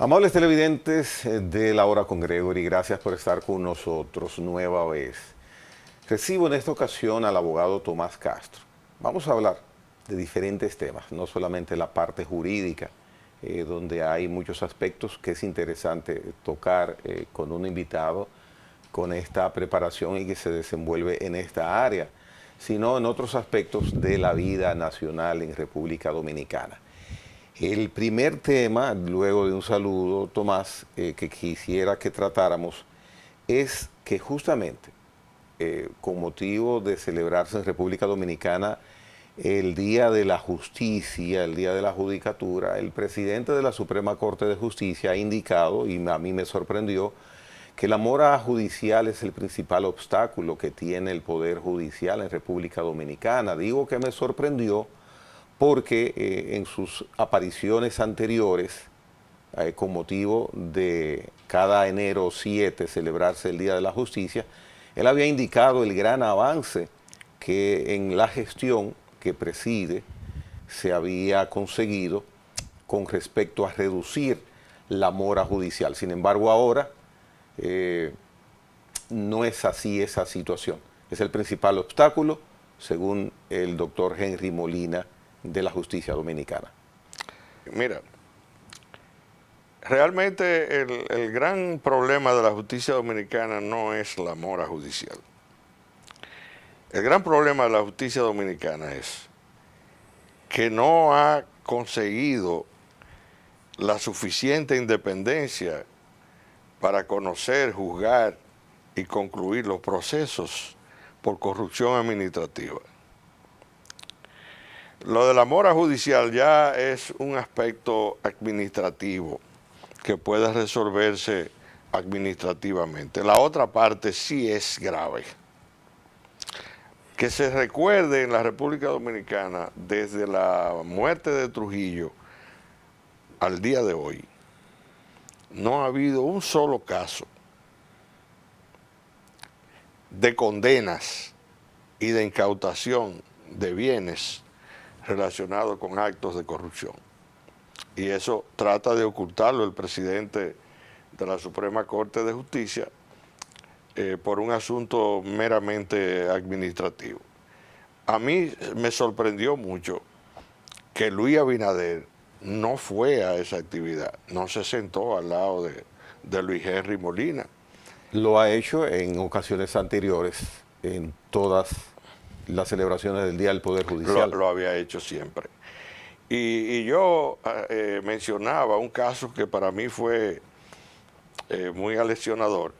Amables televidentes de La Hora con Gregory, gracias por estar con nosotros nueva vez. Recibo en esta ocasión al abogado Tomás Castro. Vamos a hablar de diferentes temas, no solamente la parte jurídica, donde hay muchos aspectos que es interesante tocar con un invitado con esta preparación y que se desenvuelve en esta área, sino en otros aspectos de la vida nacional en República Dominicana. El primer tema, luego de un saludo, Tomás, que quisiera que tratáramos, es que justamente con motivo de celebrarse en República Dominicana el Día de la Justicia, el Día de la Judicatura, el presidente de la Suprema Corte de Justicia ha indicado, y a mí me sorprendió, que la mora judicial es el principal obstáculo que tiene el Poder Judicial en República Dominicana. Digo que me sorprendió porque en sus apariciones anteriores, con motivo de cada enero 7 celebrarse el Día de la Justicia, él había indicado el gran avance que en la gestión que preside se había conseguido con respecto a reducir la mora judicial. Sin embargo, ahora no es así esa situación. Es el principal obstáculo, según el doctor Henry Molina, de la justicia dominicana. Mira, realmente el gran problema de la justicia dominicana no es la mora judicial. El gran problema de la justicia dominicana es que no ha conseguido la suficiente independencia para conocer, juzgar y concluir los procesos por corrupción administrativa. Lo de la mora judicial ya es un aspecto administrativo que puede resolverse administrativamente. La otra parte sí es grave. Que se recuerde en la República Dominicana, desde la muerte de Trujillo al día de hoy, no ha habido un solo caso de condenas y de incautación de bienes relacionados con actos de corrupción. Y eso trata de ocultarlo el presidente de la Suprema Corte de Justicia por un asunto meramente administrativo. A mí me sorprendió mucho que Luis Abinader no fue a esa actividad, no se sentó al lado de Luis Henry Molina. Lo ha hecho en ocasiones anteriores, en todas las celebraciones del Día del Poder Judicial. Lo había hecho siempre. Y yo mencionaba un caso que para mí fue muy aleccionador.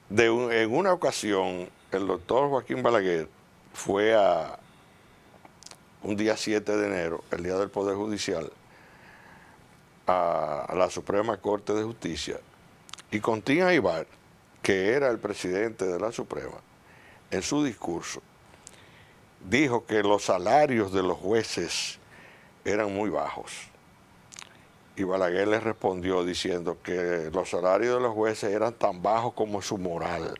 En una ocasión, el doctor Joaquín Balaguer fue a un día 7 de enero, el Día del Poder Judicial, a la Suprema Corte de Justicia, y Contín Aybar, que era el presidente de la Suprema, en su discurso, dijo que los salarios de los jueces eran muy bajos. Y Balaguer le respondió diciendo que los salarios de los jueces eran tan bajos como su moral.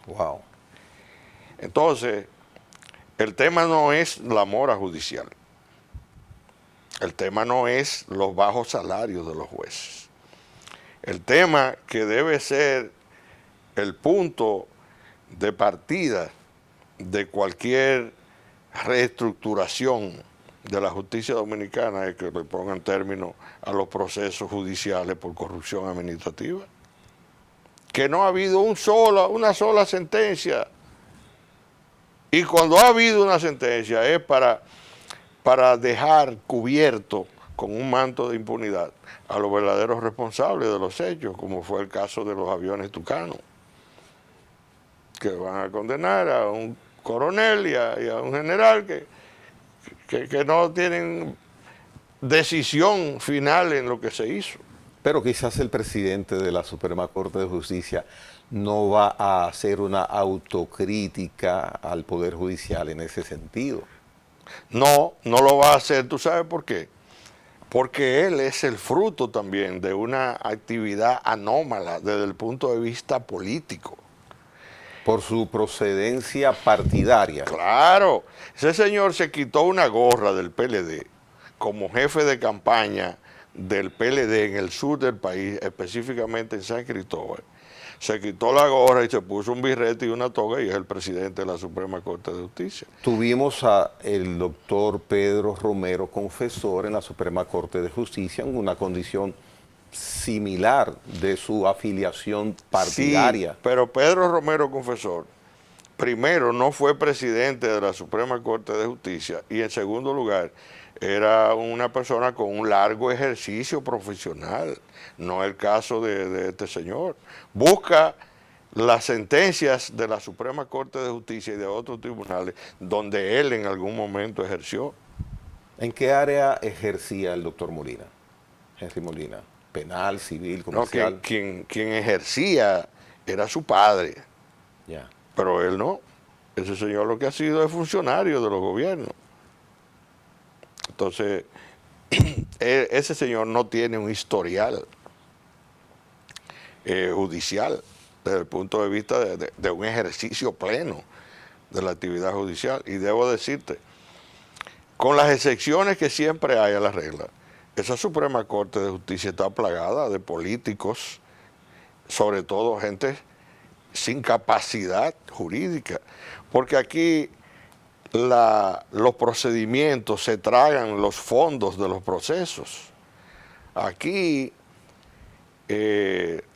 Wow. Entonces, el tema no es la mora judicial. El tema no es los bajos salarios de los jueces. El tema que debe ser el punto de partida de cualquier reestructuración de la justicia dominicana es que le pongan término a los procesos judiciales por corrupción administrativa. Que no ha habido una sola sentencia. Y cuando ha habido una sentencia es para dejar cubierto con un manto de impunidad a los verdaderos responsables de los hechos, como fue el caso de los aviones Tucano, que van a condenar a un coronel y a un general que no tienen decisión final en lo que se hizo. Pero quizás el presidente de la Suprema Corte de Justicia no va a hacer una autocrítica al Poder Judicial en ese sentido. No, no lo va a hacer. ¿Tú sabes por qué? Porque él es el fruto también de una actividad anómala desde el punto de vista político. Por su procedencia partidaria. Claro, ese señor se quitó una gorra del PLD como jefe de campaña del PLD en el sur del país, específicamente en San Cristóbal, se quitó la gorra y se puso un birrete y una toga y es el presidente de la Suprema Corte de Justicia. Tuvimos a el doctor Pedro Romero, confesor en la Suprema Corte de Justicia, en una condición similar de su afiliación partidaria. Sí, pero Pedro Romero, confesor, primero no fue presidente de la Suprema Corte de Justicia y en segundo lugar era una persona con un largo ejercicio profesional, no el caso de este señor. Busca las sentencias de la Suprema Corte de Justicia y de otros tribunales donde él en algún momento ejerció. ¿En qué área ejercía el doctor Molina, Henry Molina? ¿Penal, civil, comercial? No, quien ejercía era su padre, Ya. pero él no. Ese señor lo que ha sido es funcionario de los gobiernos. Entonces, ese señor no tiene un historial judicial desde el punto de vista de un ejercicio pleno de la actividad judicial. Y debo decirte, con las excepciones que siempre hay a la regla, esa Suprema Corte de Justicia está plagada de políticos, sobre todo gente sin capacidad jurídica, porque aquí los procedimientos se tragan los fondos de los procesos. Aquí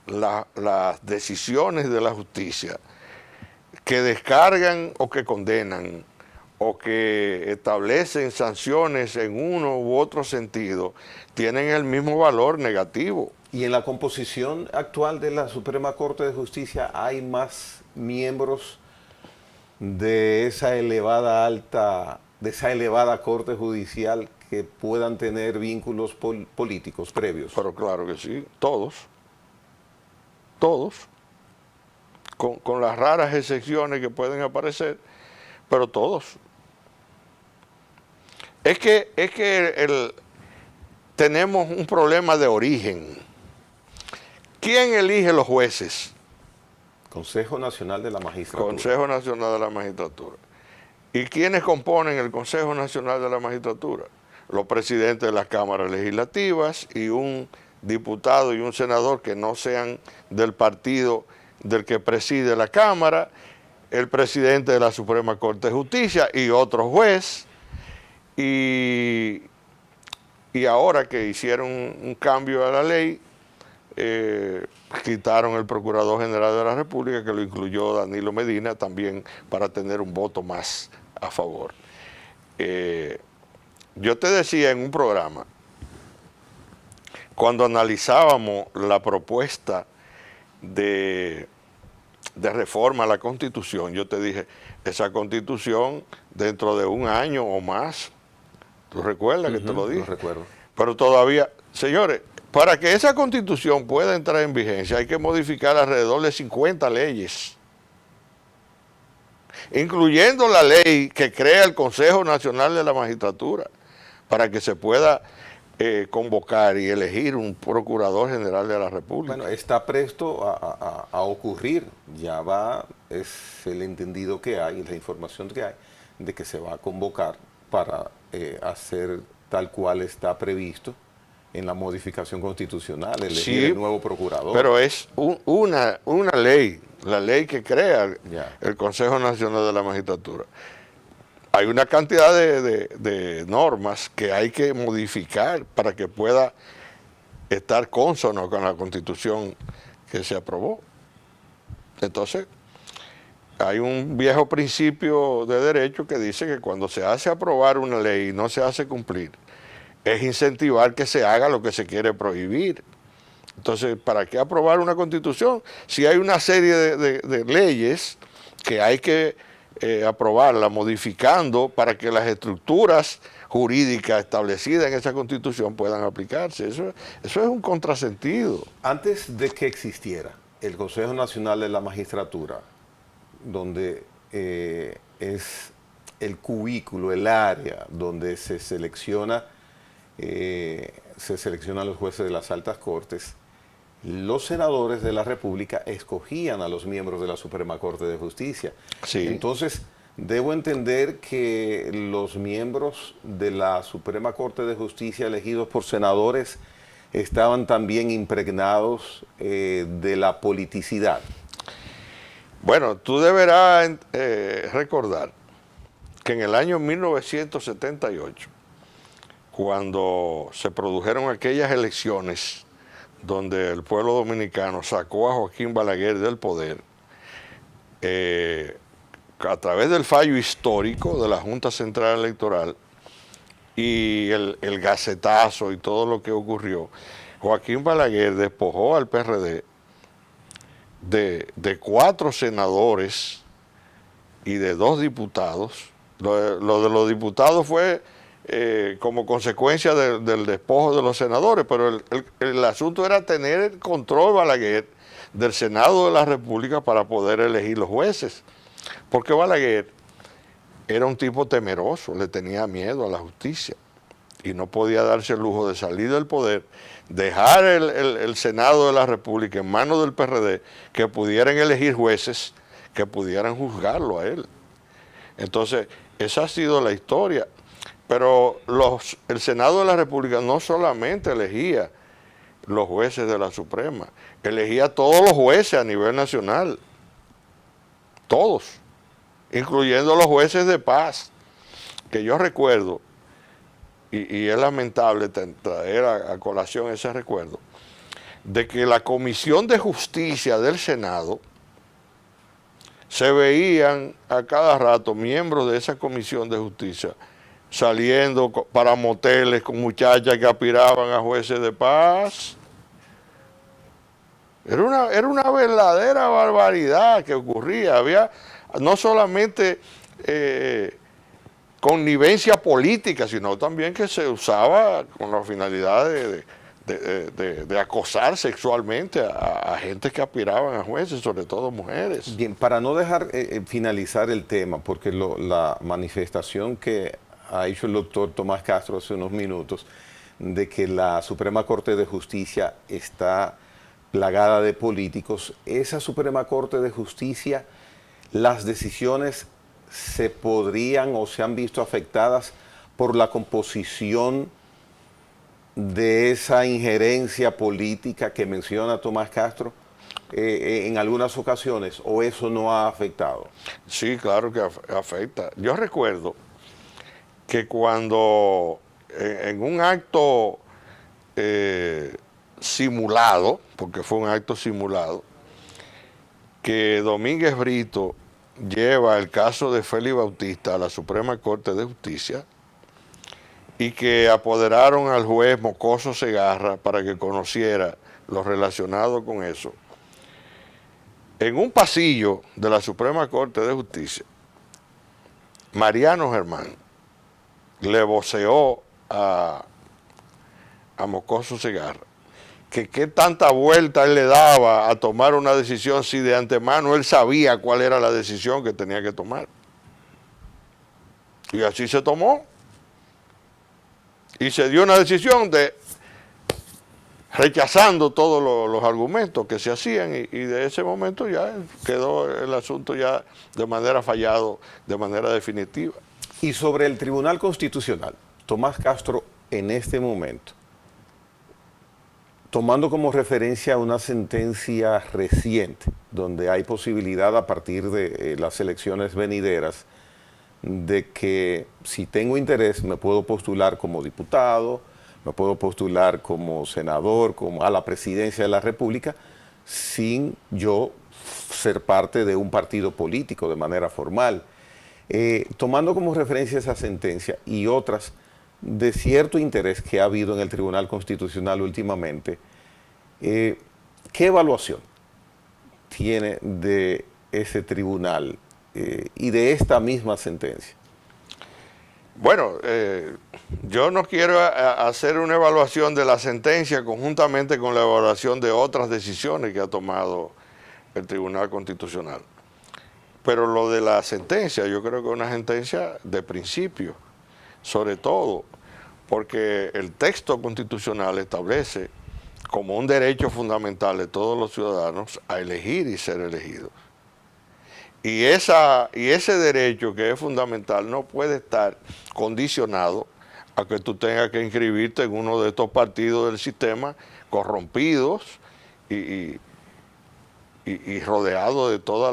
las decisiones de la justicia que descargan o que condenan o que establecen sanciones en uno u otro sentido tienen el mismo valor negativo. ¿Y en la composición actual de la Suprema Corte de Justicia hay más miembros de esa elevada Corte Judicial que puedan tener vínculos políticos previos? Pero claro que sí, todos, con las raras excepciones que pueden aparecer, pero todos. Es que tenemos un problema de origen. ¿Quién elige los jueces? Consejo Nacional de la Magistratura. Consejo Nacional de la Magistratura. ¿Y quiénes componen el Consejo Nacional de la Magistratura? Los presidentes de las cámaras legislativas y un diputado y un senador que no sean del partido del que preside la Cámara, el presidente de la Suprema Corte de Justicia y otro juez. Y ahora que hicieron un cambio a la ley, quitaron el Procurador General de la República, que lo incluyó Danilo Medina también para tener un voto más a favor. Yo te decía en un programa, cuando analizábamos la propuesta de reforma a la Constitución, yo te dije, esa Constitución dentro de un año o más, ¿tú recuerdas que te lo dije? Lo recuerdo. Pero todavía, señores, para que esa Constitución pueda entrar en vigencia hay que modificar alrededor de 50 leyes, incluyendo la ley que crea el Consejo Nacional de la Magistratura, para que se pueda convocar y elegir un Procurador General de la República. Bueno, está presto a ocurrir, ya va, es el entendido que hay, la información que hay, de que se va a convocar para hacer tal cual está previsto en la modificación constitucional, elegir el nuevo procurador. Pero es una ley, la ley que crea el Consejo Nacional de la Magistratura. Hay una cantidad de normas que hay que modificar para que pueda estar cónsono con la Constitución que se aprobó. Entonces, hay un viejo principio de derecho que dice que cuando se hace aprobar una ley y no se hace cumplir, es incentivar que se haga lo que se quiere prohibir. Entonces, ¿para qué aprobar una Constitución? Si hay una serie de leyes que hay que aprobarla, modificando para que las estructuras jurídicas establecidas en esa Constitución puedan aplicarse. Eso es un contrasentido. Antes de que existiera el Consejo Nacional de la Magistratura, donde es el cubículo, el área donde se seleccionan los jueces de las altas cortes, los senadores de la República escogían a los miembros de la Suprema Corte de Justicia. Sí. Entonces, debo entender que los miembros de la Suprema Corte de Justicia elegidos por senadores estaban también impregnados de la politicidad. Bueno, tú deberás recordar que en el año 1978, cuando se produjeron aquellas elecciones donde el pueblo dominicano sacó a Joaquín Balaguer del poder, a través del fallo histórico de la Junta Central Electoral y el gacetazo y todo lo que ocurrió, Joaquín Balaguer despojó al PRD de 4 senadores y de 2 diputados. Lo de los diputados fue como consecuencia del despojo de los senadores, pero el asunto era tener el control, Balaguer, del Senado de la República para poder elegir los jueces. Porque Balaguer era un tipo temeroso, le tenía miedo a la justicia y no podía darse el lujo de salir del poder, dejar el Senado de la República en manos del PRD, que pudieran elegir jueces que pudieran juzgarlo a él. Entonces, esa ha sido la historia. Pero el Senado de la República no solamente elegía los jueces de la Suprema, elegía a todos los jueces a nivel nacional, todos, incluyendo los jueces de paz, que yo recuerdo, y es lamentable traer a colación ese recuerdo, de que la Comisión de Justicia del Senado, se veían a cada rato miembros de esa Comisión de Justicia saliendo para moteles con muchachas que aspiraban a jueces de paz. Era una verdadera barbaridad que ocurría. Había no solamente connivencia política, sino también que se usaba con la finalidad de acosar sexualmente a gente que aspiraban a jueces, sobre todo mujeres. Bien, para no dejar finalizar el tema, porque la manifestación que ha hecho el doctor Tomás Castro hace unos minutos, de que la Suprema Corte de Justicia está plagada de políticos, esa Suprema Corte de Justicia, las decisiones se podrían o se han visto afectadas por la composición de esa injerencia política que menciona Tomás Castro en algunas ocasiones, o eso no ha afectado. Sí, claro que afecta. Yo recuerdo que cuando en un acto simulado, porque fue un acto simulado, que Domínguez Brito lleva el caso de Félix Bautista a la Suprema Corte de Justicia y que apoderaron al juez Mocoso Segarra para que conociera lo relacionado con eso. En un pasillo de la Suprema Corte de Justicia, Mariano Germán le voceó a Mocoso Segarra que qué tanta vuelta él le daba a tomar una decisión si de antemano él sabía cuál era la decisión que tenía que tomar. Y así se tomó. Y se dio una decisión rechazando todos los argumentos que se hacían y de ese momento ya quedó el asunto ya de manera fallado, de manera definitiva. Y sobre el Tribunal Constitucional, Tomás Castro en este momento, tomando como referencia una sentencia reciente, donde hay posibilidad a partir de las elecciones venideras, de que si tengo interés me puedo postular como diputado, me puedo postular como senador, como a la presidencia de la República, sin yo ser parte de un partido político de manera formal. Tomando como referencia esa sentencia y otras de cierto interés que ha habido en el Tribunal Constitucional últimamente, ¿qué evaluación tiene de ese tribunal y de esta misma sentencia? Bueno, yo no quiero hacer una evaluación de la sentencia conjuntamente con la evaluación de otras decisiones que ha tomado el Tribunal Constitucional. Pero lo de la sentencia, yo creo que es una sentencia de principio, sobre todo porque el texto constitucional establece como un derecho fundamental de todos los ciudadanos a elegir y ser elegidos. Y ese derecho que es fundamental no puede estar condicionado a que tú tengas que inscribirte en uno de estos partidos del sistema corrompidos y rodeado de toda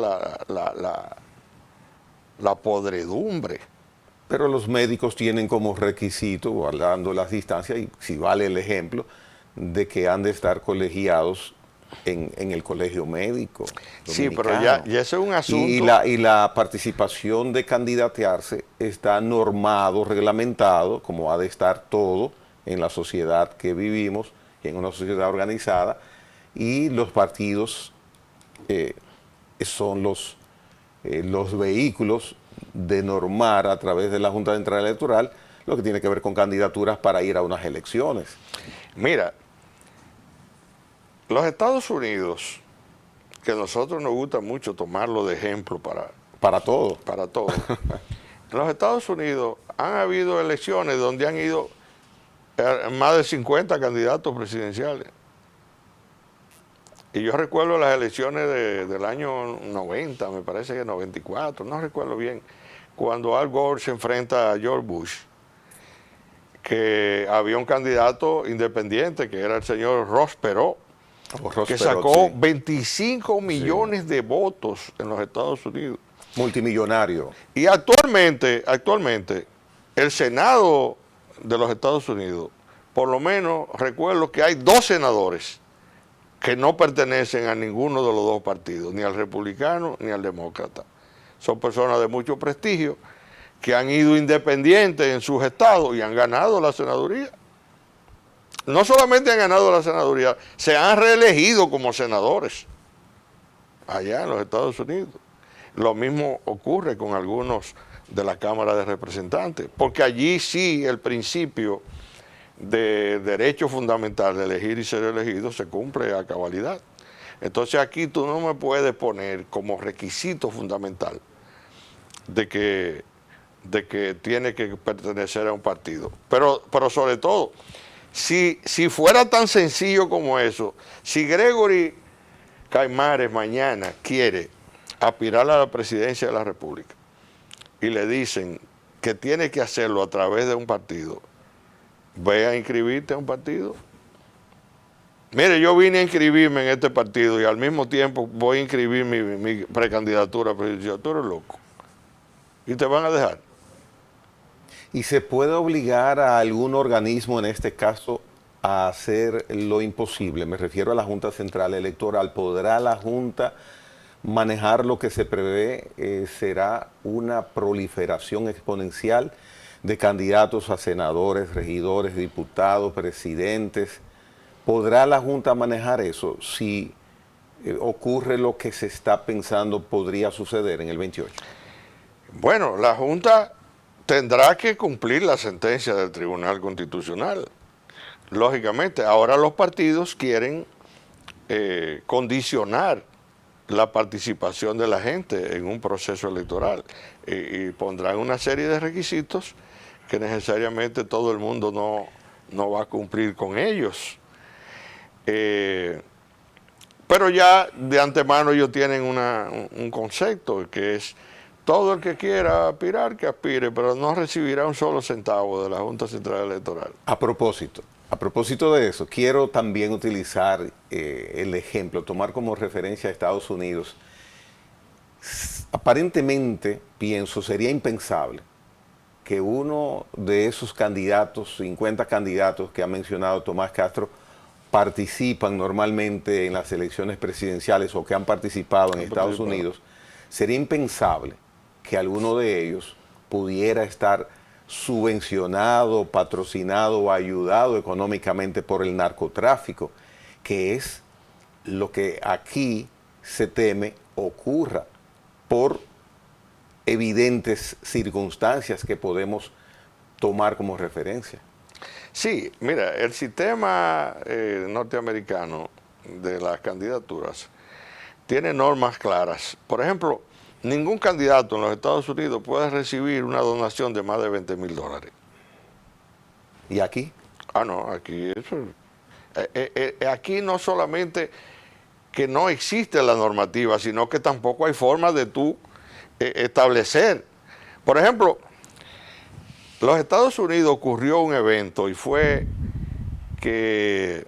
la podredumbre. Pero los médicos tienen como requisito, guardando las distancias, y si vale el ejemplo, de que han de estar colegiados en el colegio médico Sí, pero dominicano. ya ese es un asunto. Y la participación de candidatearse está normado, reglamentado, como ha de estar todo en la sociedad que vivimos, en una sociedad organizada, y los partidos son los vehículos de normar a través de la Junta Central Electoral lo que tiene que ver con candidaturas para ir a unas elecciones. Mira, los Estados Unidos, que a nosotros nos gusta mucho tomarlo de ejemplo Para todo. para todo, en los Estados Unidos han habido elecciones donde han ido más de 50 candidatos presidenciales. Y yo recuerdo las elecciones del año 90, me parece que 94, no recuerdo bien, cuando Al Gore se enfrenta a George Bush, que había un candidato independiente, que era el señor Ross Perot, que sacó 25 millones de votos en los Estados Unidos. Multimillonario. Y actualmente, el Senado de los Estados Unidos, por lo menos recuerdo que hay 2 senadores que no pertenecen a ninguno de los 2 partidos, ni al republicano ni al demócrata. Son personas de mucho prestigio que han ido independientes en sus estados y han ganado la senaduría. No solamente han ganado la senaduría, se han reelegido como senadores allá en los Estados Unidos. Lo mismo ocurre con algunos de la Cámara de Representantes, porque allí sí el principio de derecho fundamental de elegir y ser elegido se cumple a cabalidad. Entonces aquí tú no me puedes poner como requisito fundamental de que tiene que pertenecer a un partido. Pero sobre todo, si fuera tan sencillo como eso, si Gregory Caimares mañana quiere aspirar a la presidencia de la República y le dicen que tiene que hacerlo a través de un partido, ve a inscribirte a un partido. Mire, yo vine a inscribirme en este partido y al mismo tiempo voy a inscribir mi precandidatura a presidencia. Tú eres loco. ¿Y te van a dejar? ¿Y se puede obligar a algún organismo, en este caso, a hacer lo imposible? Me refiero a la Junta Central Electoral. ¿Podrá la Junta manejar lo que se prevé? ¿Será una proliferación exponencial de candidatos a senadores, regidores, diputados, presidentes? ¿Podrá la Junta manejar eso si ocurre lo que se está pensando podría suceder en el 28? Bueno, la Junta tendrá que cumplir la sentencia del Tribunal Constitucional. Lógicamente, ahora los partidos quieren condicionar la participación de la gente en un proceso electoral y pondrán una serie de requisitos que necesariamente todo el mundo no va a cumplir con ellos. Pero ya de antemano ellos tienen un concepto que es: todo el que quiera aspirar, que aspire, pero no recibirá un solo centavo de la Junta Central Electoral. A propósito de eso, quiero también utilizar el ejemplo, tomar como referencia a Estados Unidos. Aparentemente, pienso, sería impensable que uno de esos candidatos, 50 candidatos que ha mencionado Tomás Castro, participan normalmente en las elecciones presidenciales o que han participado en Estados Unidos. Sería impensable que alguno de ellos pudiera estar subvencionado, patrocinado o ayudado económicamente por el narcotráfico, que es lo que aquí se teme ocurra por evidentes circunstancias que podemos tomar como referencia. Sí, mira, el sistema norteamericano de las candidaturas tiene normas claras. Por ejemplo, ningún candidato en los Estados Unidos puede recibir una donación de más de $20,000. ¿Y aquí? Ah, no, aquí eso. Aquí no solamente que no existe la normativa, sino que tampoco hay forma de tú establecer. Por ejemplo, Los Estados Unidos ocurrió un evento y fue que,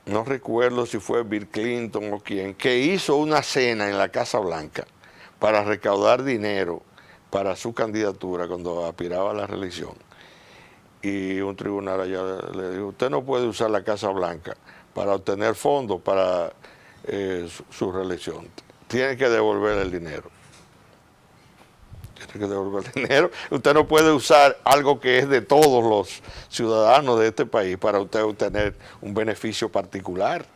no recuerdo si fue Bill Clinton o quién, que hizo una cena en la Casa Blanca para recaudar dinero para su candidatura cuando aspiraba a la reelección. Y un tribunal allá le dijo, usted no puede usar la Casa Blanca para obtener fondos para su reelección. Tiene que devolver el dinero. Tiene que devolver el dinero. Usted no puede usar algo que es de todos los ciudadanos de este país para usted obtener un beneficio particular.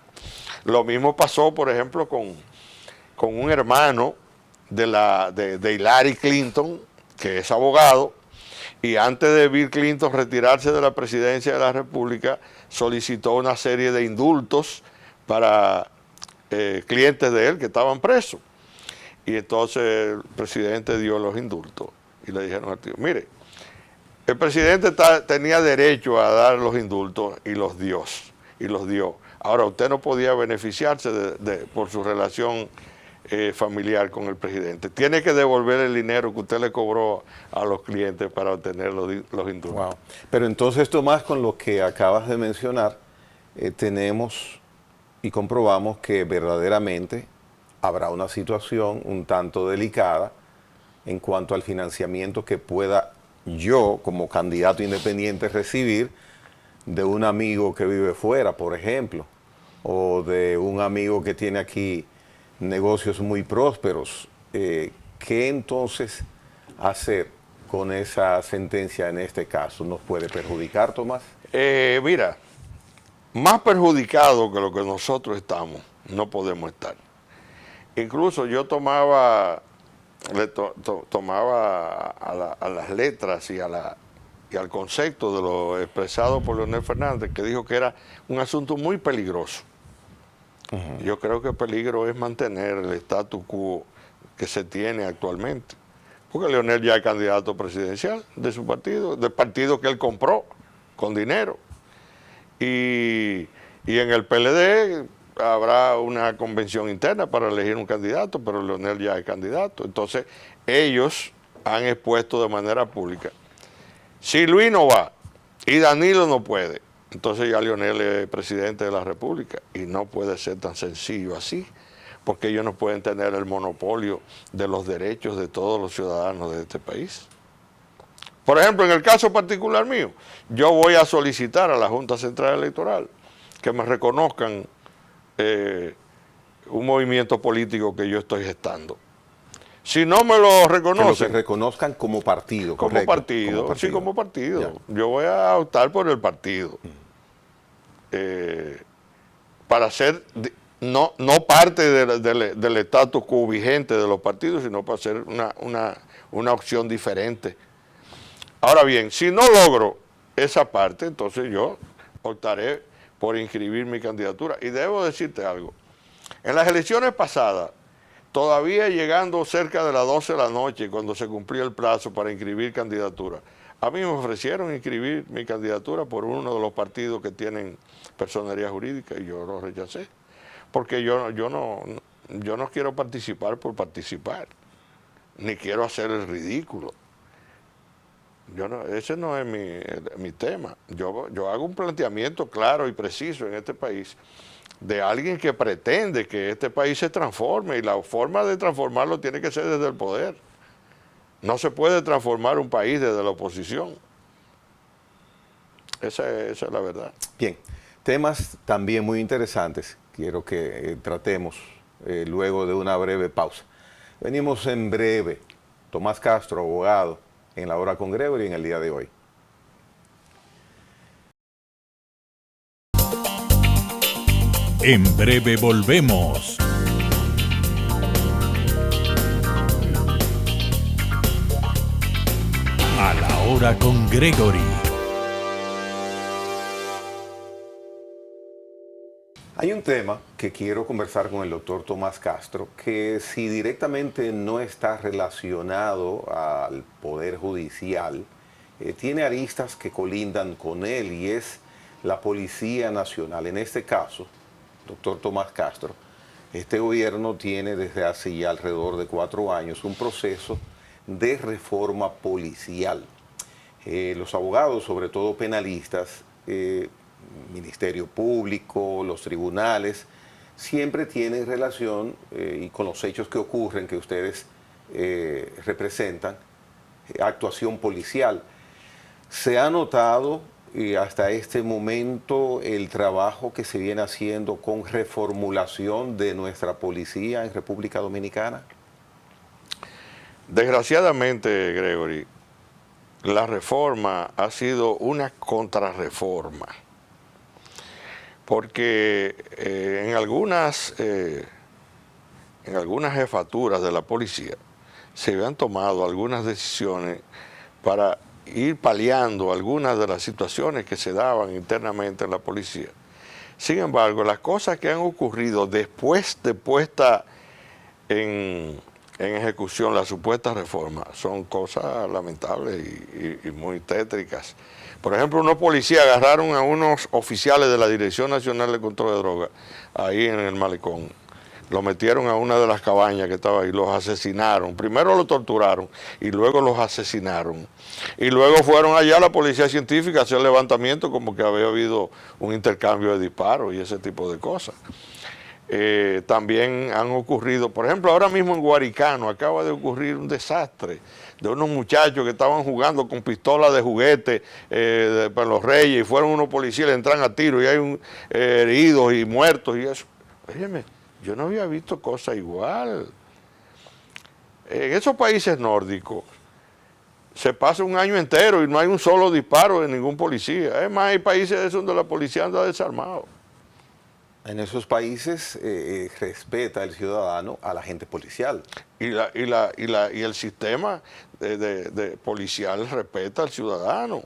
Lo mismo pasó, por ejemplo, con un hermano de Hillary Clinton, que es abogado, y antes de Bill Clinton retirarse de la presidencia de la República, solicitó una serie de indultos para clientes de él que estaban presos. Y entonces el presidente dio los indultos y le dijeron al tío, mire, el presidente tenía derecho a dar los indultos y los dio. Ahora usted no podía beneficiarse por su relación familiar con el presidente. Tiene que devolver el dinero que usted le cobró a los clientes para obtener los indultos. Wow. Pero entonces, Tomás, con lo que acabas de mencionar, tenemos y comprobamos que verdaderamente habrá una situación un tanto delicada en cuanto al financiamiento que pueda yo, como candidato independiente, recibir de un amigo que vive fuera, por ejemplo, o de un amigo que tiene aquí negocios muy prósperos. ¿Qué entonces hacer con esa sentencia en este caso? ¿Nos puede perjudicar, Tomás? Mira, más perjudicado que lo que nosotros estamos, no podemos estar. Incluso yo tomaba a las letras y al concepto de lo expresado por Leonel Fernández, que dijo que era un asunto muy peligroso. Yo creo que el peligro es mantener el status quo que se tiene actualmente. Porque Leonel ya es candidato presidencial de su partido, del partido que él compró con dinero. Y en el PLD habrá una convención interna para elegir un candidato, pero Leonel ya es candidato. Entonces, ellos han expuesto de manera pública. Si Luis no va y Danilo no puede, entonces ya Leonel es presidente de la República y no puede ser tan sencillo así, porque ellos no pueden tener el monopolio de los derechos de todos los ciudadanos de este país. Por ejemplo, en el caso particular mío, yo voy a solicitar a la Junta Central Electoral que me reconozcan un movimiento político que yo estoy gestando. Si no me lo reconocen... Que lo reconozcan como partido. Como correcto, partido, como partido. sí, como partido. Ya. Yo voy a optar por el partido. Para ser no parte del status quo vigente de los partidos, sino para ser una opción diferente. Ahora bien, si no logro esa parte, entonces yo optaré por inscribir mi candidatura. Y debo decirte algo. En las elecciones pasadas, todavía llegando cerca de las 12 de la noche, cuando se cumplió el plazo para inscribir candidatura, a mí me ofrecieron inscribir mi candidatura por uno de los partidos que tienen personería jurídica y yo lo rechacé. Porque yo no quiero participar por participar, ni quiero hacer el ridículo. Ese no es mi tema. Yo hago un planteamiento claro y preciso en este país de alguien que pretende que este país se transforme, y la forma de transformarlo tiene que ser desde el poder. No se puede transformar un país desde la oposición. Esa es la verdad. Bien, temas también muy interesantes. Quiero que tratemos luego de una breve pausa. Venimos en breve. Tomás Castro, abogado, en La Hora con Gregory en el día de hoy. En breve volvemos. A la Hora con Gregory. Hay un tema que quiero conversar con el doctor Tomás Castro, que si directamente no está relacionado al Poder Judicial, tiene aristas que colindan con él, y es la Policía Nacional. En este caso, doctor Tomás Castro, este gobierno tiene desde hace ya alrededor de 4 años un proceso de reforma policial. los abogados, sobre todo penalistas, Ministerio Público, los tribunales, siempre tienen relación y con los hechos que ocurren, que ustedes representan, actuación policial. ¿Se ha notado hasta este momento el trabajo que se viene haciendo con reformulación de nuestra policía en República Dominicana? Desgraciadamente, Gregory, la reforma ha sido una contrarreforma, porque en algunas jefaturas de la policía se habían tomado algunas decisiones para ir paliando algunas de las situaciones que se daban internamente en la policía. Sin embargo, las cosas que han ocurrido después de puesta en ejecución la supuesta reforma son cosas lamentables y muy tétricas. Por ejemplo, unos policías agarraron a unos oficiales de la Dirección Nacional de Control de Drogas ahí en el malecón. Los metieron a una de las cabañas que estaba ahí, los asesinaron. Primero los torturaron y luego los asesinaron. Y luego fueron allá a la policía científica a hacer levantamiento como que había habido un intercambio de disparos y ese tipo de cosas. También han ocurrido, por ejemplo, ahora mismo en Guaricano acaba de ocurrir un desastre de unos muchachos que estaban jugando con pistolas de juguete para los Reyes y fueron unos policías, le entran a tiro y hay heridos y muertos y eso. Óyeme, yo no había visto cosa igual. En esos países nórdicos se pasa un año entero y no hay un solo disparo de ningún policía. Es más, hay países donde la policía anda desarmado. En esos países respeta el ciudadano a la agente policial. Y el sistema de policial respeta al ciudadano,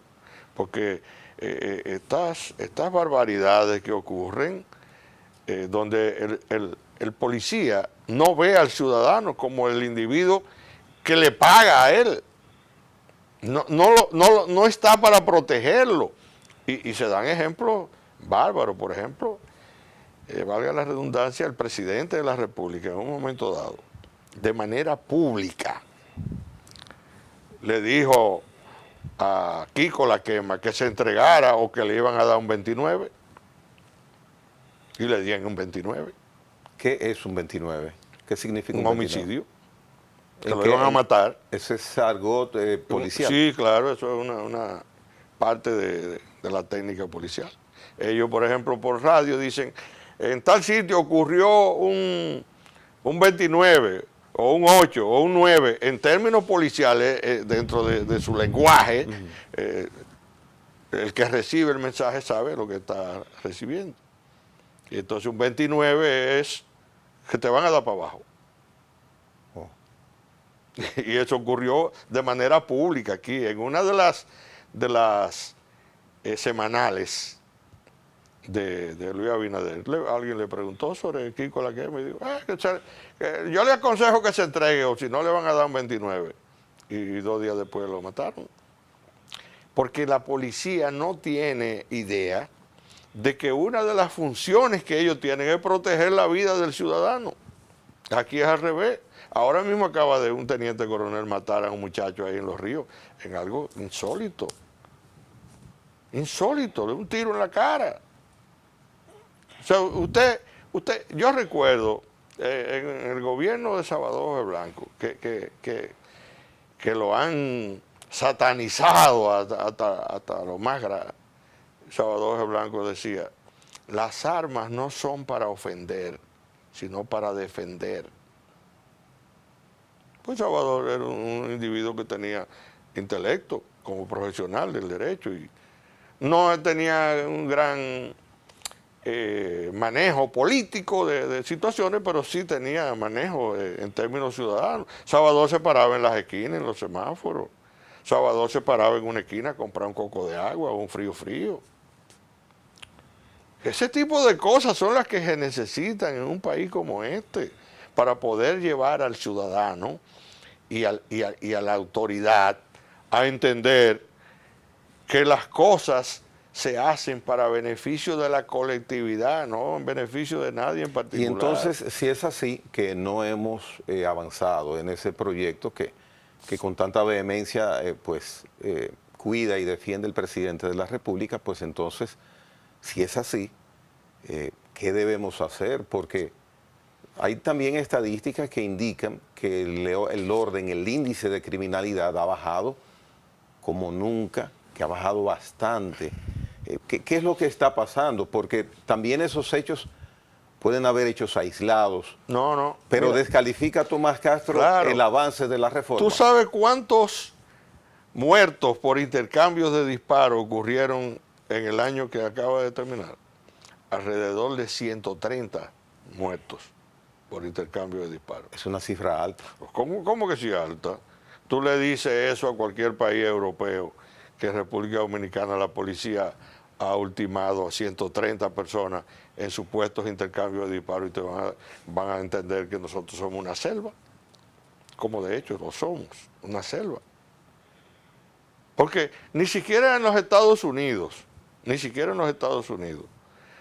porque estas barbaridades que ocurren, donde el policía no ve al ciudadano como el individuo que le paga a él, no está para protegerlo. Y se dan ejemplos bárbaros, por ejemplo, valga la redundancia, el presidente de la República en un momento dado, de manera pública, le dijo a Kiko La Quema que se entregara o que le iban a dar un 29 y le dieron un 29. ¿Qué es un 29? ¿Qué significa un 29? homicidio? Que lo iban a matar. Ese es argot policial. Sí, claro, eso es una parte de la técnica policial. Ellos, por ejemplo, por radio dicen, en tal sitio ocurrió un 29 o un 8 o un 9, en términos policiales, dentro de su lenguaje, el que recibe el mensaje sabe lo que está recibiendo. Y entonces un 29 es que te van a dar para abajo. Oh. Y eso ocurrió de manera pública aquí, en una de las semanales de Luis Abinader. Alguien le preguntó sobre Kiko La Quema y dijo, que yo le aconsejo que se entregue o si no le van a dar un 29. Y 2 días después lo mataron. Porque la policía no tiene idea de que una de las funciones que ellos tienen es proteger la vida del ciudadano. Aquí es al revés. Ahora mismo acaba de un teniente coronel matar a un muchacho ahí en Los Ríos, en algo insólito. Insólito, un tiro en la cara. O sea, yo recuerdo en el gobierno de Salvador Jorge Blanco que lo han satanizado hasta lo más grave. Salvador Jorge Blanco decía, las armas no son para ofender, sino para defender. Pues Salvador era un individuo que tenía intelecto como profesional del derecho y no tenía un gran manejo político de situaciones, pero sí tenía manejo en términos ciudadanos. Salvador se paraba en las esquinas, en los semáforos. Salvador se paraba en una esquina a comprar un coco de agua o un frío. Ese tipo de cosas son las que se necesitan en un país como este para poder llevar al ciudadano y a la autoridad a entender que las cosas se hacen para beneficio de la colectividad, no en beneficio de nadie en particular. Y entonces, si es así, que no hemos avanzado en ese proyecto que con tanta vehemencia cuida y defiende el presidente de la República, pues entonces, si es así, ¿qué debemos hacer? Porque hay también estadísticas que indican que el orden, el índice de criminalidad ha bajado como nunca, que ha bajado bastante. ¿Qué es lo que está pasando? Porque también esos hechos pueden haber hechos aislados. No. Pero Mira, descalifica a Tomás Castro claro, el avance de la reforma. ¿tú sabes cuántos muertos por intercambios de disparos ocurrieron en el año que acaba de terminar? Alrededor de 130 muertos por intercambio de disparos. Es una cifra alta. ¿Cómo que sí alta? Tú le dices eso a cualquier país europeo, que en República Dominicana la policía ha ultimado a 130 personas en supuestos intercambios de disparos y te van a entender que nosotros somos una selva, como de hecho lo somos, una selva. Porque ni siquiera en los Estados Unidos,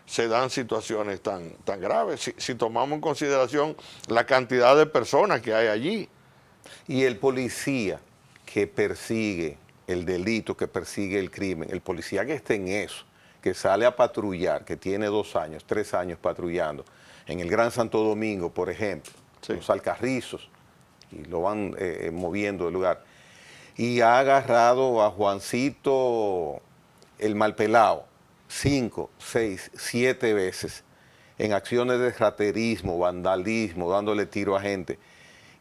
se dan situaciones tan graves, si tomamos en consideración la cantidad de personas que hay allí. Y el policía que persigue el delito, que persigue el crimen, el policía que esté en eso, que sale a patrullar, que tiene 2 años, 3 años patrullando, en el Gran Santo Domingo, por ejemplo, Sí. los Alcarrizos, y lo van moviendo del lugar, y ha agarrado a Juancito el Malpelao 5, 6, 7 veces en acciones de raterismo, vandalismo, dándole tiro a gente.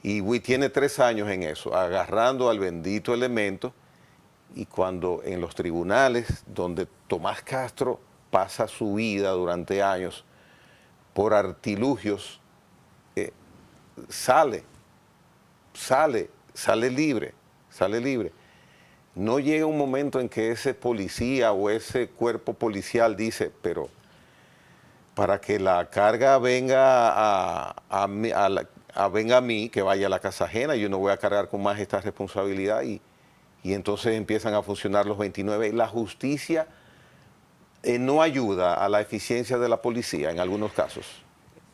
Y tiene 3 años en eso, agarrando al bendito elemento, y cuando en los tribunales, donde Tomás Castro pasa su vida durante años por artilugios, sale libre. No llega un momento en que ese policía o ese cuerpo policial dice, pero para que la carga venga venga a mí, que vaya a la casa ajena, yo no voy a cargar con más esta responsabilidad, y entonces empiezan a funcionar los 29. La justicia no ayuda a la eficiencia de la policía en algunos casos.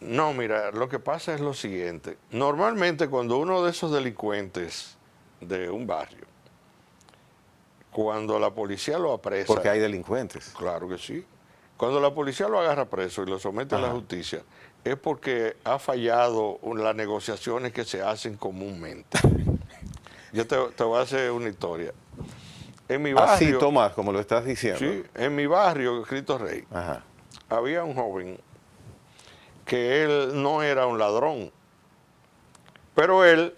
No, mira, lo que pasa es lo siguiente. Normalmente cuando uno de esos delincuentes de un barrio, cuando la policía lo apresa... Porque hay delincuentes. Claro que sí. Cuando la policía lo agarra preso y lo somete a la justicia, es porque ha fallado las negociaciones que se hacen comúnmente. Yo te voy a hacer una historia. En mi barrio... Así, Tomás, como lo estás diciendo. Sí, en mi barrio, Cristo Rey, Ajá. había un joven que él no era un ladrón, pero él,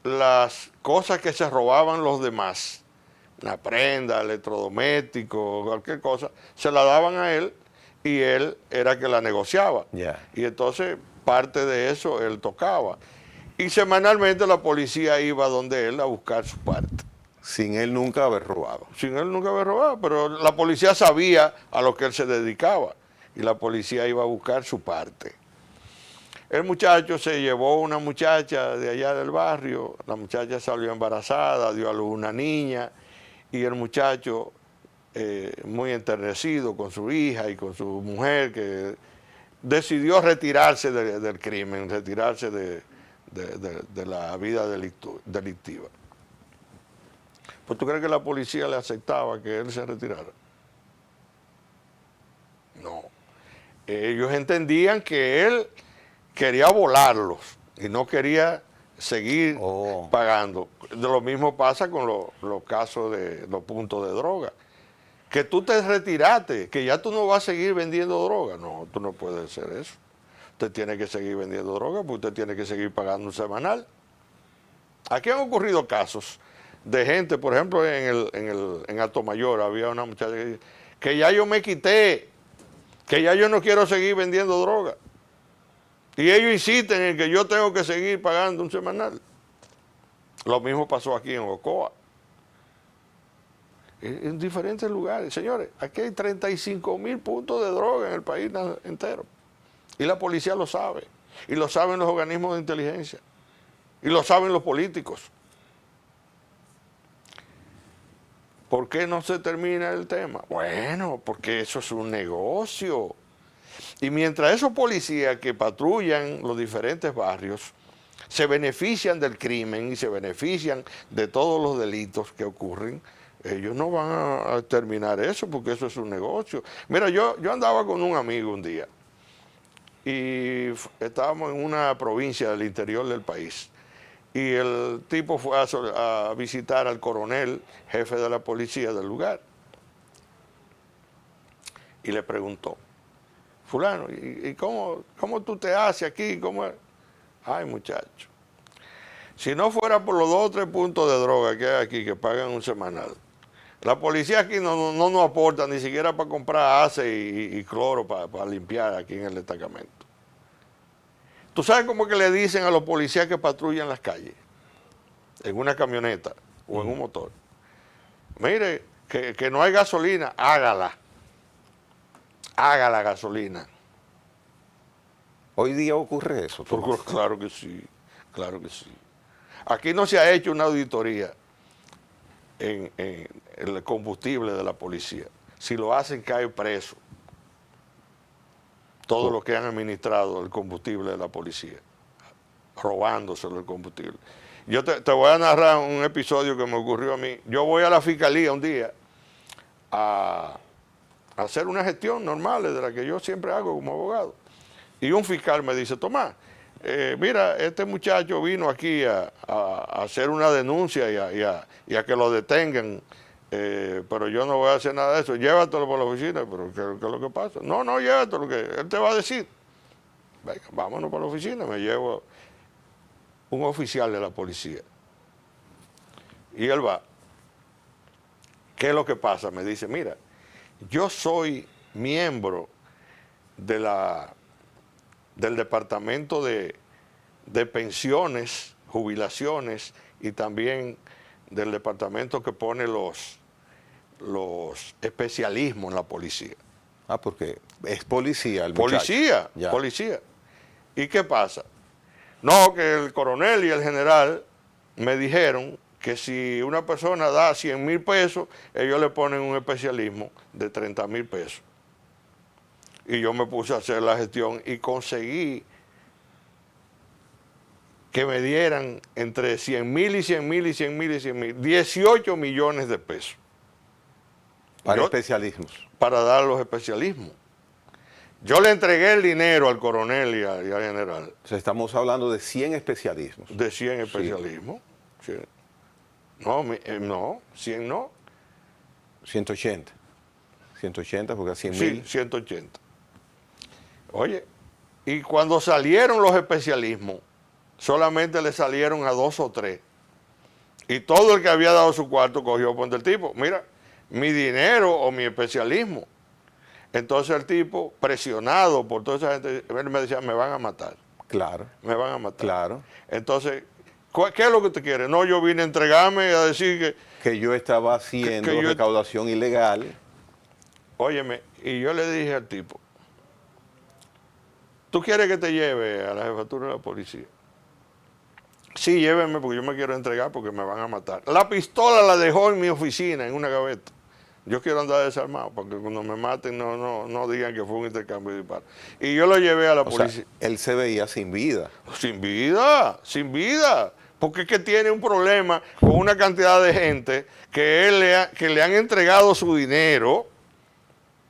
las cosas que se robaban los demás, una prenda, electrodoméstico, cualquier cosa, se la daban a él y él era que la negociaba. Ya. Y entonces parte de eso él tocaba. Y semanalmente la policía iba donde él a buscar su parte. Sin él nunca haber robado. Sin él nunca haber robado, pero la policía sabía a lo que él se dedicaba y la policía iba a buscar su parte. El muchacho se llevó una muchacha de allá del barrio, la muchacha salió embarazada, dio a luz una niña y el muchacho, muy enternecido con su hija y con su mujer, que decidió retirarse del crimen, retirarse de la vida delictiva. ¿Pues tú crees que la policía le aceptaba que él se retirara? No. Ellos entendían que él quería volarlos y no quería seguir pagando. Lo mismo pasa con los casos de los puntos de droga. Que tú te retiraste, que ya tú no vas a seguir vendiendo droga. No, tú no puedes hacer eso. Usted tiene que seguir vendiendo droga porque usted tiene que seguir pagando un semanal. Aquí han ocurrido casos de gente, por ejemplo, en Atomayor había una muchacha que dice que ya yo me quité, que ya yo no quiero seguir vendiendo droga. Y ellos insisten en que yo tengo que seguir pagando un semanal. Lo mismo pasó aquí en Ocoa. En diferentes lugares. Señores, aquí hay 35,000 puntos de droga en el país entero. Y la policía lo sabe. Y lo saben los organismos de inteligencia. Y lo saben los políticos. ¿Por qué no se termina el tema? Bueno, porque eso es un negocio. Y mientras esos policías que patrullan los diferentes barrios se benefician del crimen y se benefician de todos los delitos que ocurren, Ellos no van a terminar eso porque eso es un negocio. Mira, yo andaba con un amigo un día y estábamos en una provincia del interior del país. Y el tipo fue a visitar al coronel, jefe de la policía del lugar. Y le preguntó, fulano, ¿y cómo tú te haces aquí? ¿Cómo es? Ay, muchacho, si no fuera por los 2 o 3 puntos de droga que hay aquí, que pagan un semanal, la policía aquí no nos aporta ni siquiera para comprar ace y cloro para limpiar aquí en el destacamento. ¿Tú sabes cómo que le dicen a los policías que patrullan las calles? En una camioneta o en un motor. Mire, que no hay gasolina, hágala. Haga la gasolina. Hoy día ocurre eso, Tomás. Claro que sí, claro que sí. Aquí no se ha hecho una auditoría en el combustible de la policía. Si lo hacen, cae preso todos los que han administrado el combustible de la policía, robándoselo el combustible. Yo te voy a narrar un episodio que me ocurrió a mí. Yo voy a la fiscalía un día a hacer una gestión normal de la que yo siempre hago como abogado. Y un fiscal me dice, Tomás, mira, este muchacho vino aquí a hacer una denuncia y a que lo detengan, pero yo no voy a hacer nada de eso, llévatelo por la oficina. Pero ¿qué es lo que pasa? No, llévatelo, que él te va a decir. Venga, vámonos para la oficina, me llevo un oficial de la policía. Y él va. ¿Qué es lo que pasa? Me dice, mira, yo soy miembro del departamento de pensiones, jubilaciones y también del departamento que pone los especialismos en la policía. Ah, porque es policía el muchacho. Policía, Ya. policía. ¿Y qué pasa? No, que el coronel y el general me dijeron que si una persona da 100,000 pesos, ellos le ponen un especialismo de 30,000 pesos. Y yo me puse a hacer la gestión y conseguí que me dieran entre 100,000 y 100,000 y 100,000 y 100,000, 18 millones de pesos. Para Yo- especialismos. Para dar los especialismos. Yo le entregué el dinero al coronel y al general O sea, estamos hablando de 100 especialismos. de 100 especialismos. Sí. No, 100 no. 180. 180 porque a 100 Sí, mil. 180. Oye, y cuando salieron los especialismos, solamente le salieron a 2 o 3. Y todo el que había dado su cuarto cogió por el tipo, mira, mi dinero o mi especialismo. Entonces el tipo, presionado por toda esa gente, él me decía, me van a matar, Claro, me van a matar. claro. Entonces, ¿qué es lo que te quiere? No, yo vine a entregarme a decir que, Que yo estaba haciendo que yo- recaudación ilegal. óyeme, y yo le dije al tipo, ¿tú quieres que te lleve a la jefatura de la policía? Sí, llévenme porque yo me quiero entregar porque me van a matar. La pistola la dejó en mi oficina, en una gaveta. Yo quiero andar desarmado porque cuando me maten no digan que fue un intercambio de disparos. Y yo lo llevé a la O sea, policía. él se veía sin vida. Sin vida, sin vida. Porque es que tiene un problema con una cantidad de gente que le han entregado su dinero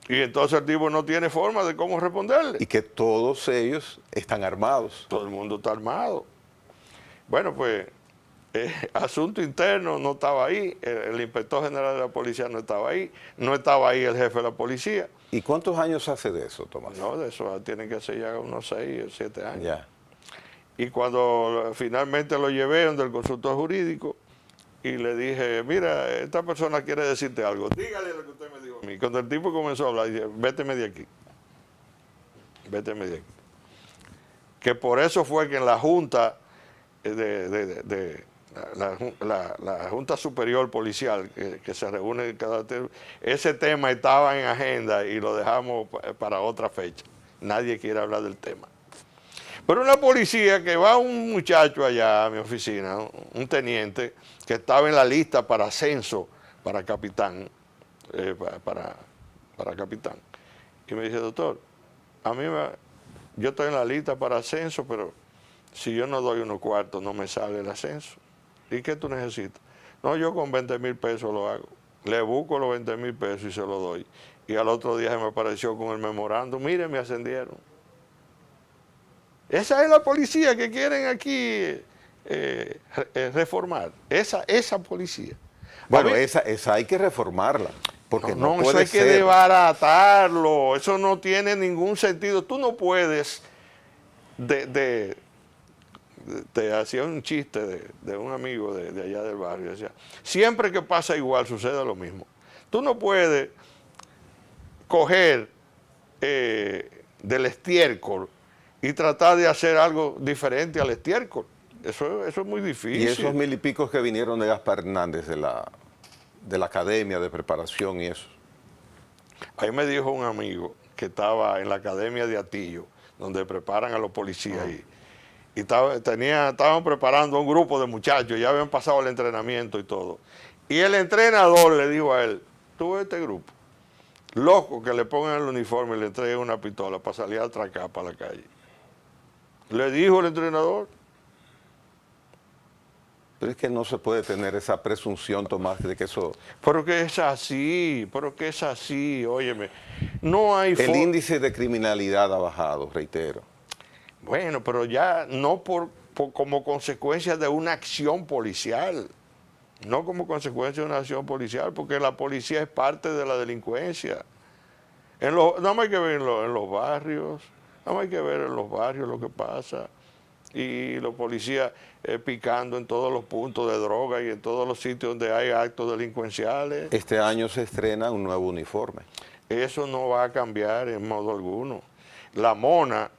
y entonces el tipo no tiene forma de cómo responderle. Y que todos ellos están armados. Todo el mundo está armado. Bueno, pues, asunto interno no estaba ahí, el inspector general de la policía no estaba ahí el jefe de la policía. ¿Y cuántos años hace de eso, Tomás? No, de eso tiene que ser ya unos 6 o 7 años. Ya. Y cuando finalmente lo llevé donde el consultor jurídico y le dije, mira, esta persona quiere decirte algo, dígale lo que usted me dijo a mí. Cuando el tipo comenzó a hablar, dije, véteme de aquí. Véteme de aquí. Que por eso fue que en la Junta la Junta Superior Policial que se reúne cada ese tema estaba en agenda y lo dejamos para otra fecha. Nadie quiere hablar del tema. Pero una policía que va un muchacho allá a mi oficina, un teniente, que estaba en la lista para ascenso, para capitán, para capitán. Y me dice, doctor, yo estoy en la lista para ascenso, pero si yo no doy unos cuartos no me sale el ascenso. ¿Y qué tú necesitas? No, yo con 20,000 pesos lo hago. le busco los 20,000 pesos y se los doy. Y al otro día se me apareció con el memorando, mire, me ascendieron. Esa es la policía que quieren aquí reformar, esa policía. Bueno, esa hay que reformarla, porque no eso puede hay que ser. desbaratarlo, eso no tiene ningún sentido. Tú no puedes, te hacía un chiste de un amigo de allá del barrio, decía, siempre que pasa igual sucede lo mismo. Tú no puedes coger del estiércol y tratar de hacer algo diferente al estiércol. Eso es muy difícil. Y esos 1,000 y pico que vinieron de Gaspar Hernández, de la academia de preparación y eso. Ahí me dijo un amigo que estaba en la academia de Atillo, donde preparan a los policías, y estaban preparando a un grupo de muchachos, ya habían pasado el entrenamiento y todo. Y el entrenador le dijo a él, tú ves este grupo, loco que le pongan el uniforme y le entreguen una pistola para salir a atracar para la calle. Le dijo el entrenador. Pero es que no se puede tener esa presunción, Tomás, de que eso... Pero que es así, óyeme. No hay El índice de criminalidad ha bajado, reitero. Bueno, pero ya no como consecuencia de una acción policial. No como consecuencia de una acción policial, porque la policía es parte de la delincuencia. Nada más hay que ver en los barrios, nada más hay que ver en los barrios lo que pasa. Y los policías picando en todos los puntos de droga y en todos los sitios donde hay actos delincuenciales. Este año se estrena un nuevo uniforme. Eso no va a cambiar en modo alguno. La mona,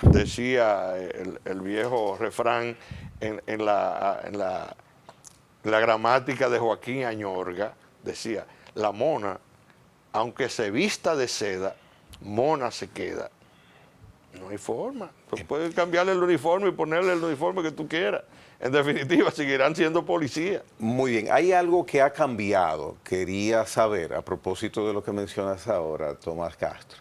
decía el viejo refrán en la gramática de Joaquín Añorga, decía, la mona, aunque se vista de seda, mona se queda. No hay forma. Tú puedes cambiarle el uniforme y ponerle el uniforme que tú quieras. En definitiva, seguirán siendo policías. Muy bien. Hay algo que ha cambiado. Quería saber, a propósito de lo que mencionas ahora, Tomás Castro,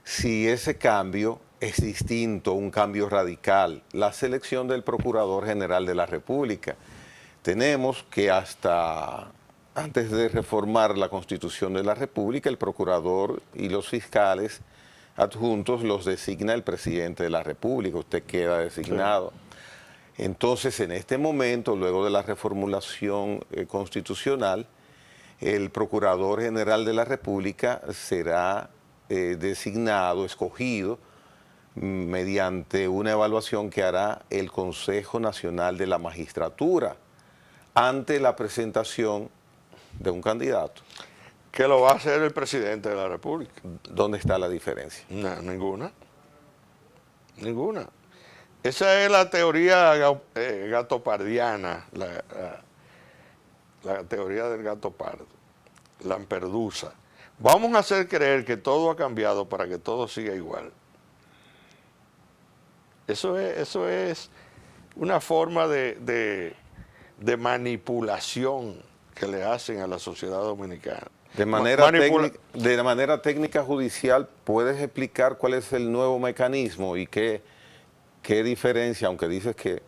si ese cambio es distinto, un cambio radical, la selección del Procurador General de la República. Tenemos que hasta antes de reformar la Constitución de la República, el Procurador y los fiscales adjuntos los designa el presidente de la República, usted queda designado. Sí. Entonces, en este momento, luego de la reformulación constitucional, el Procurador General de la República será designado, escogido, mediante una evaluación que hará el Consejo Nacional de la Magistratura ante la presentación de un candidato. Que lo va a hacer el presidente de la República. ¿Dónde está la diferencia? No, ninguna. Ninguna. Esa es la teoría gatopardiana, la teoría del gato pardo, lamperdusa. Vamos a hacer creer que todo ha cambiado para que todo siga igual. Eso es una forma de manipulación que le hacen a la sociedad dominicana. De manera técnica judicial, ¿puedes explicar cuál es el nuevo mecanismo y qué diferencia, aunque dices que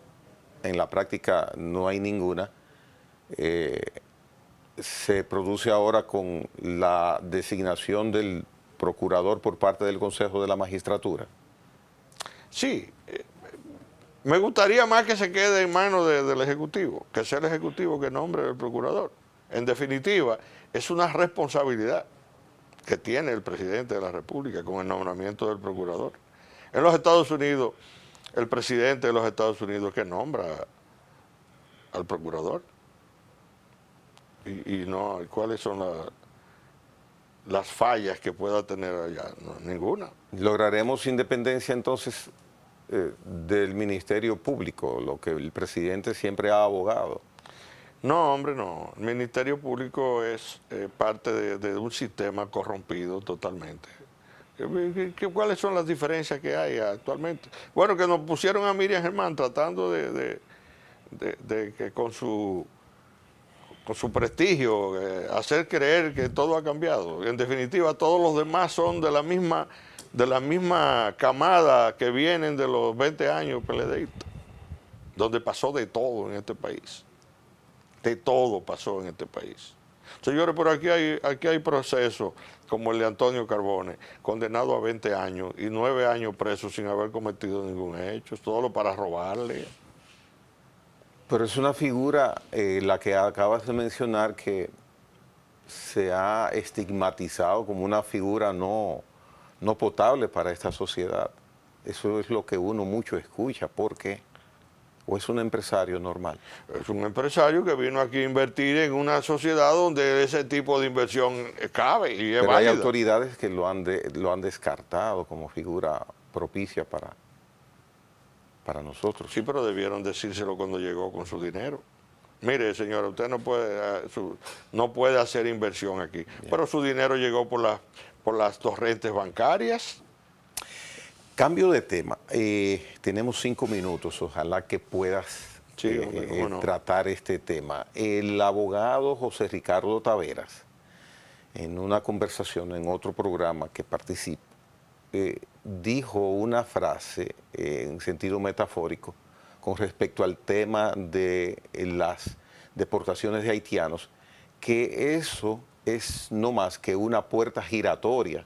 en la práctica no hay ninguna, se produce ahora con la designación del procurador por parte del Consejo de la Magistratura? Sí, me gustaría más que se quede en manos del Ejecutivo, que sea el Ejecutivo que nombre el procurador. En definitiva, es una responsabilidad que tiene el presidente de la República con el nombramiento del procurador. En los Estados Unidos, el presidente de los Estados Unidos que nombra al procurador. Y no, ¿cuáles son las fallas que pueda tener allá? No, ninguna. ¿Lograremos independencia entonces del Ministerio Público, lo que el presidente siempre ha abogado? No, hombre, no. El Ministerio Público es parte de un sistema corrompido totalmente. ¿Cuáles son las diferencias que hay actualmente? Bueno, que nos pusieron a Miriam Germán tratando de que con su prestigio hacer creer que todo ha cambiado. En definitiva, todos los demás son de la misma camada que vienen de los 20 años PLDistas, donde pasó de todo en este país. De todo pasó en este país. Señores, pero aquí hay procesos como el de Antonio Carbone, condenado a 20 años y 9 años preso sin haber cometido ningún hecho, solo para robarle. Pero es una figura, la que acabas de mencionar, que se ha estigmatizado como una figura no potable para esta sociedad. Eso es lo que uno mucho escucha. ¿Por qué? ¿O es un empresario normal? Es un empresario que vino aquí a invertir en una sociedad donde ese tipo de inversión cabe y es Pero hay válida. autoridades que lo han descartado como figura propicia para nosotros. Sí, pero debieron decírselo cuando llegó con su dinero. Mire, señora, usted no puede hacer inversión aquí. Bien. Pero su dinero llegó por las torrentes bancarias. Cambio de tema. Tenemos 5 minutos. Ojalá que puedas tratar este tema. El abogado José Ricardo Taveras, en una conversación en otro programa que participa, dijo una frase en sentido metafórico con respecto al tema de las deportaciones de haitianos, que eso es no más que una puerta giratoria,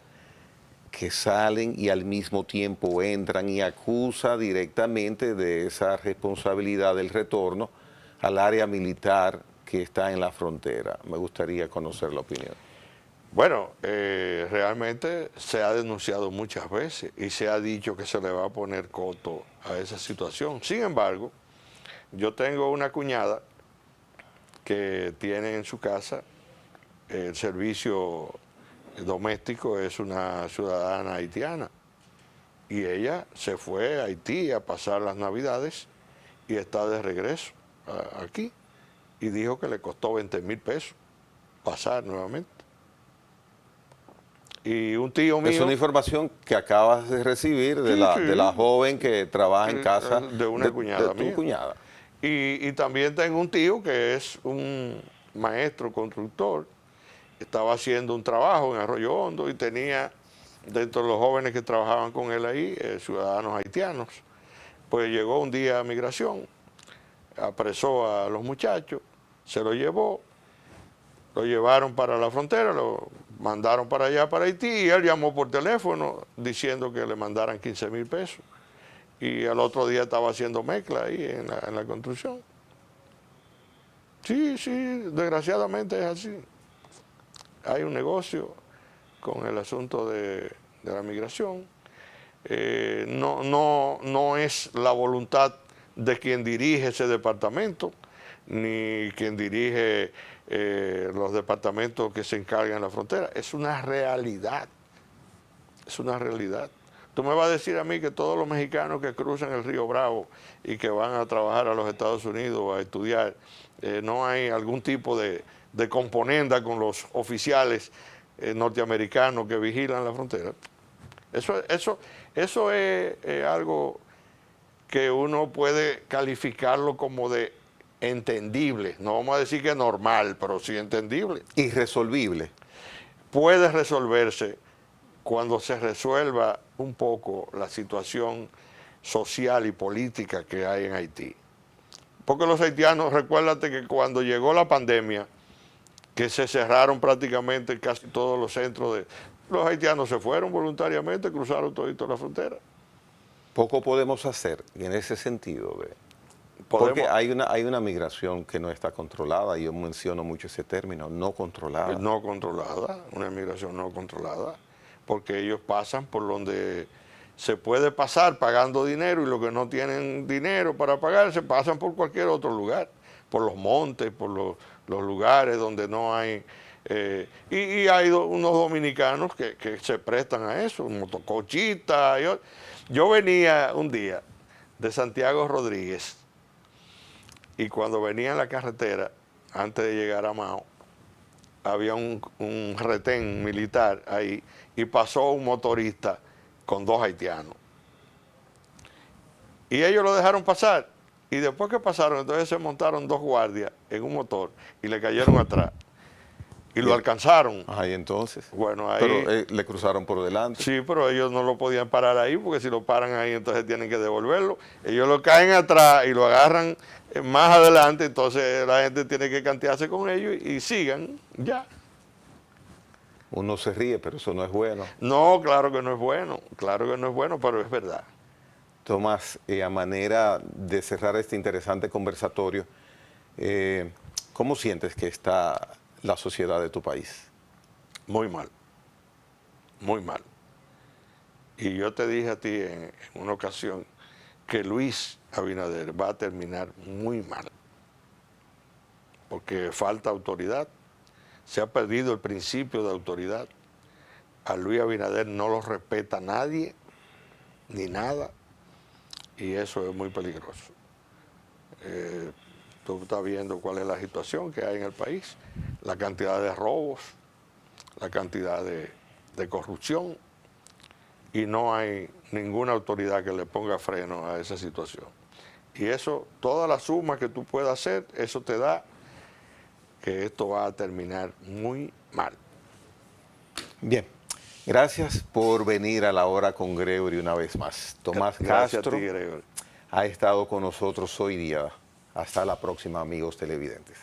que salen y al mismo tiempo entran, y acusa directamente de esa responsabilidad del retorno al área militar que está en la frontera. Me gustaría conocer la opinión. Bueno, realmente se ha denunciado muchas veces y se ha dicho que se le va a poner coto a esa situación. Sin embargo, yo tengo una cuñada que tiene en su casa el servicio doméstico, es una ciudadana haitiana, y ella se fue a Haití a pasar las Navidades y está de regreso aquí, y dijo que le costó 20,000 pesos pasar nuevamente. Y un tío mío... Es una información que acabas de recibir de, de la joven que trabaja en casa de una cuñada de tu mía. cuñada. Y también tengo un tío que es un maestro constructor, estaba haciendo un trabajo en Arroyo Hondo y tenía, dentro de los jóvenes que trabajaban con él ahí, ciudadanos haitianos. Pues llegó un día a migración, apresó a los muchachos, se lo llevó, lo llevaron para la frontera, lo mandaron para allá, para Haití, y él llamó por teléfono diciendo que le mandaran 15,000 pesos. Y al otro día estaba haciendo mezcla ahí en la construcción. Sí, desgraciadamente es así. Hay un negocio con el asunto de la migración. No es la voluntad de quien dirige ese departamento, ni quien dirige los departamentos que se encargan de la frontera. Es una realidad. Es una realidad. Tú me vas a decir a mí que todos los mexicanos que cruzan el río Bravo y que van a trabajar a los Estados Unidos a estudiar, no hay algún tipo de componenda con los oficiales norteamericanos que vigilan la frontera. Eso es algo que uno puede calificarlo como de entendible. No vamos a decir que normal, pero sí entendible. Irresolvible. Puede resolverse cuando se resuelva un poco la situación social y política que hay en Haití. Porque los haitianos, recuérdate que cuando llegó la pandemia, que se cerraron prácticamente casi todos los centros los haitianos se fueron voluntariamente, cruzaron todito la frontera. Poco podemos hacer en ese sentido. Porque hay una migración que no está controlada, y yo menciono mucho ese término, no controlada. No controlada, una migración no controlada, porque ellos pasan por donde se puede pasar pagando dinero, y los que no tienen dinero para pagar se pasan por cualquier otro lugar, por los montes, por los lugares donde no hay... y hay unos dominicanos que se prestan a eso, motocochita. Yo venía un día de Santiago Rodríguez, y cuando venía en la carretera, antes de llegar a Mao, había un retén militar ahí, y pasó un motorista con 2 haitianos. Y ellos lo dejaron pasar. Y después que pasaron, entonces se montaron 2 guardias en un motor y le cayeron atrás. y lo alcanzaron. Ajá, y entonces. Bueno, ahí... Pero le cruzaron por delante. Sí, pero ellos no lo podían parar ahí, porque si lo paran ahí, entonces tienen que devolverlo. Ellos lo caen atrás y lo agarran más adelante, entonces la gente tiene que cantearse con ellos y sigan, ya. Uno se ríe, pero eso no es bueno. No, claro que no es bueno, claro que no es bueno, pero es verdad. Tomás, a manera de cerrar este interesante conversatorio, ¿cómo sientes que está la sociedad de tu país? Muy mal, muy mal. Y yo te dije a ti en una ocasión que Luis Abinader va a terminar muy mal, porque falta autoridad, se ha perdido el principio de autoridad. A Luis Abinader no lo respeta nadie, ni nada, y eso es muy peligroso. Tú estás viendo cuál es la situación que hay en el país, la cantidad de robos, la cantidad de corrupción, y no hay ninguna autoridad que le ponga freno a esa situación. Y eso, toda la suma que tú puedas hacer, eso te da que esto va a terminar muy mal. Bien, gracias por venir a la hora con Gregory una vez más. Tomás Gracias Castro a ti, Gregory. ha estado con nosotros hoy día. Hasta la próxima, amigos televidentes.